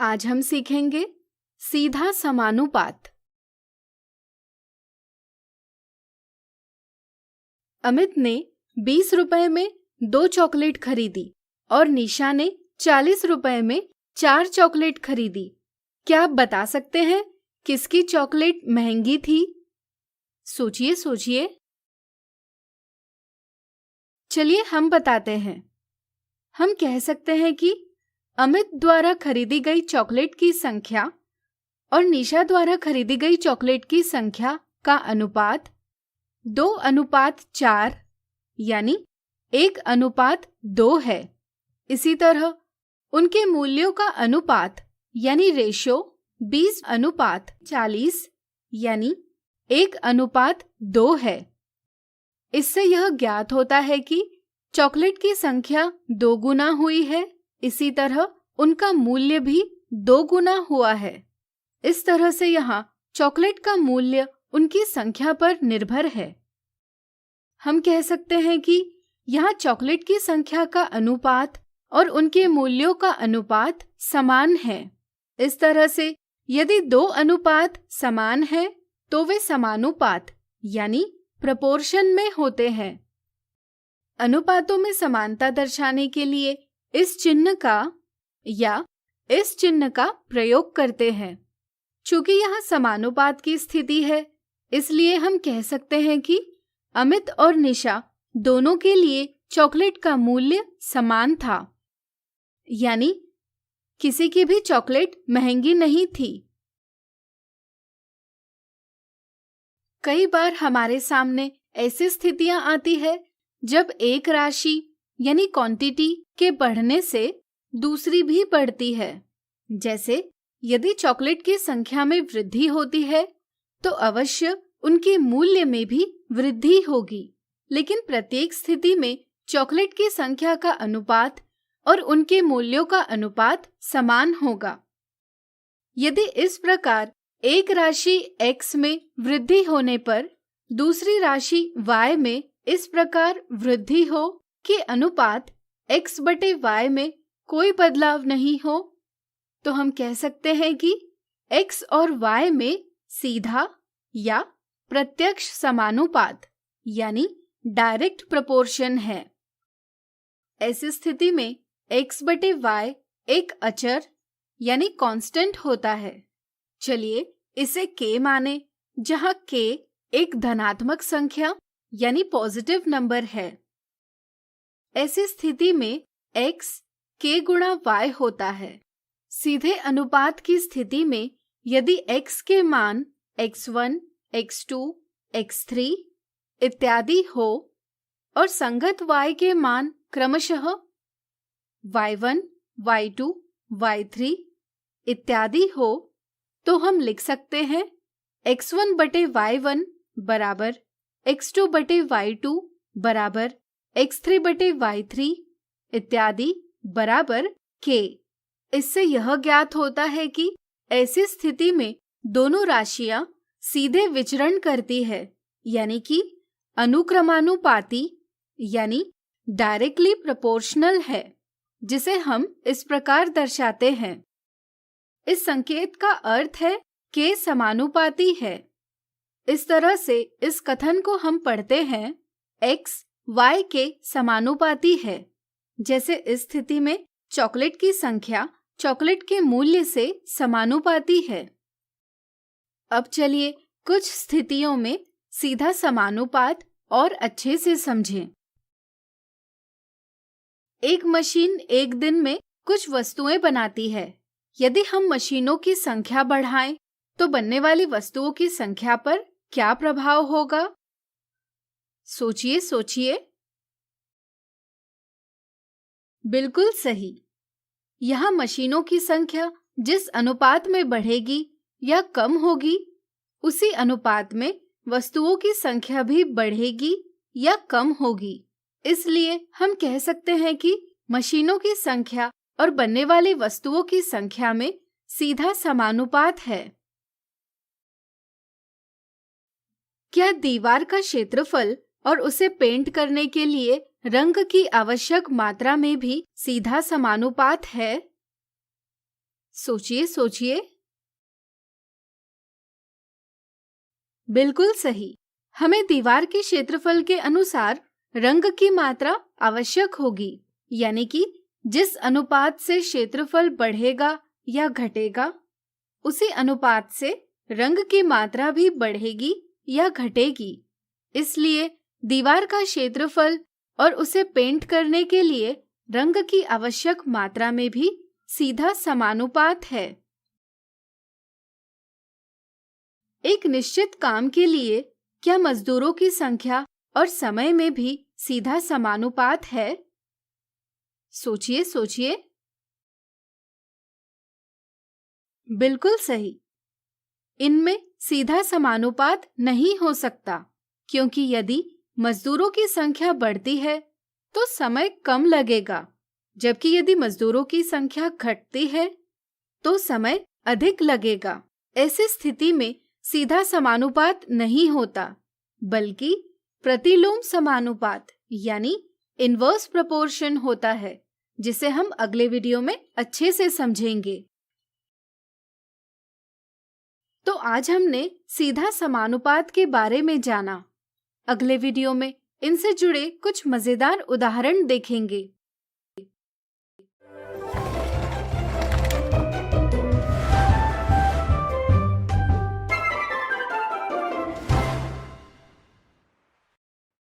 आज हम सीखेंगे सीधा समानुपात। अमित ने 20 रुपए में 2 चॉकलेट खरीदी और निशा ने 40 रुपए में 4 चॉकलेट खरीदी। क्या आप बता सकते हैं किसकी चॉकलेट महंगी थी? सोचिए सोचिए। चलिए हम बताते हैं। हम कह सकते हैं कि अमित द्वारा खरीदी गई चॉकलेट की संख्या और निशा द्वारा खरीदी गई चॉकलेट की संख्या का अनुपात 2:4 यानी 1:2 है। इसी तरह उनके मूल्यों का अनुपात यानी रेशो 20:40 यानी 1:2 है। इससे यह ज्ञात होता है कि चॉकलेट की संख्या 2 गुना हुई है, इसी तरह उनका मूल्य भी 2 गुना हुआ है। इस तरह से यहाँ चॉकलेट का मूल्य उनकी संख्या पर निर्भर है। हम कह सकते हैं कि यहाँ चॉकलेट की संख्या का अनुपात और उनके मूल्यों का अनुपात समान है। इस तरह से यदि 2 अनुपात समान है तो वे समानुपात यानी प्रपोर्शन में होते हैं। अनुपातों में समानता दर्शाने के लिए इस चिन्ह का या इस चिन्ह का प्रयोग करते हैं। चूंकि यहाँ समानुपात की स्थिति है, इसलिए हम कह सकते हैं कि अमित और निशा दोनों के लिए चॉकलेट का मूल्य समान था, यानी किसी की भी चॉकलेट महंगी नहीं थी। कई बार हमारे सामने ऐसी स्थितियां आती है जब एक राशि यानी क्वांटिटी के बढ़ने से दूसरी भी बढ़ती है। जैसे यदि चॉकलेट की संख्या में वृद्धि होती है तो अवश्य उनके मूल्य में भी वृद्धि होगी, लेकिन प्रत्येक स्थिति में चॉकलेट की संख्या का अनुपात और उनके मूल्यों का अनुपात समान होगा। यदि इस प्रकार एक राशि x में वृद्धि होने पर दूसरी राशि y में इस प्रकार वृद्धि हो कि अनुपात x/y में कोई बदलाव नहीं हो, तो हम कह सकते हैं कि x और y में सीधा या प्रत्यक्ष समानुपात यानी डायरेक्ट प्रोपोर्शन है। ऐसी स्थिति में x/y एक अचर यानी कांस्टेंट होता है। चलिए इसे k माने, जहां k एक धनात्मक संख्या यानी पॉजिटिव नंबर है। ऐसी स्थिति में x k गुणा y होता है। सीधे अनुपात की स्थिति में यदि x के मान x1, x2, x3 इत्यादि हो और संगत y के मान क्रमशः y1, y2, y3 इत्यादि हो, तो हम लिख सकते हैं x1/y1 बराबर x2/y2 बराबर x3/y3 इत्यादि बराबर k। इससे यह ज्ञात होता है कि ऐसी स्थिति में दोनों राशियां सीधे विचरण करती है, यानी कि अनुक्रमानुपाती यानी डायरेक्टली प्रोपोर्शनल है, जिसे हम इस प्रकार दर्शाते हैं। इस संकेत का अर्थ है k समानुपाती है। इस तरह से इस कथन को हम पढ़ते हैं x y के समानुपाती है। जैसे इस स्थिति में चॉकलेट की संख्या चॉकलेट के मूल्य से समानुपाती है। अब चलिए कुछ स्थितियों में सीधा समानुपात और अच्छे से समझें। एक मशीन एक दिन में कुछ वस्तुएं बनाती है। यदि हम मशीनों की संख्या बढ़ाएं तो बनने वाली वस्तुओं की संख्या पर क्या प्रभाव होगा? सोचिए सोचिए। बिल्कुल सही। यहाँ मशीनों की संख्या जिस अनुपात में बढ़ेगी या कम होगी, उसी अनुपात में वस्तुओं की संख्या भी बढ़ेगी या कम होगी। इसलिए हम कह सकते हैं कि मशीनों की संख्या और बनने वाली वस्तुओं की संख्या में सीधा समानुपात है। क्या दीवार का क्षेत्रफल और उसे पेंट करने के लिए रंग की आवश्यक मात्रा में भी सीधा समानुपात है? सोचिए सोचिए। बिल्कुल सही। हमें दीवार के क्षेत्रफल के अनुसार रंग की मात्रा आवश्यक होगी, यानी कि जिस अनुपात से क्षेत्रफल बढ़ेगा या घटेगा, उसी अनुपात से रंग की मात्रा भी बढ़ेगी या घटेगी। इसलिए दीवार का क्षेत्रफल और उसे पेंट करने के लिए रंग की आवश्यक मात्रा में भी सीधा समानुपात है। एक निश्चित काम के लिए क्या मजदूरों की संख्या और समय में भी सीधा समानुपात है? सोचिए सोचिए। बिल्कुल सही। इनमें सीधा समानुपात नहीं हो सकता, क्योंकि यदि मजदूरों की संख्या बढ़ती है तो समय कम लगेगा, जबकि यदि मजदूरों की संख्या घटती है तो समय अधिक लगेगा। ऐसी स्थिति में सीधा समानुपात नहीं होता, बल्कि प्रतिलोम समानुपात यानी इनवर्स प्रोपोर्शन होता है, जिसे हम अगले वीडियो में अच्छे से समझेंगे। तो आज हमने सीधा समानुपात के बारे में जाना। अगले वीडियो में इनसे जुड़े कुछ मजेदार उदाहरण देखेंगे।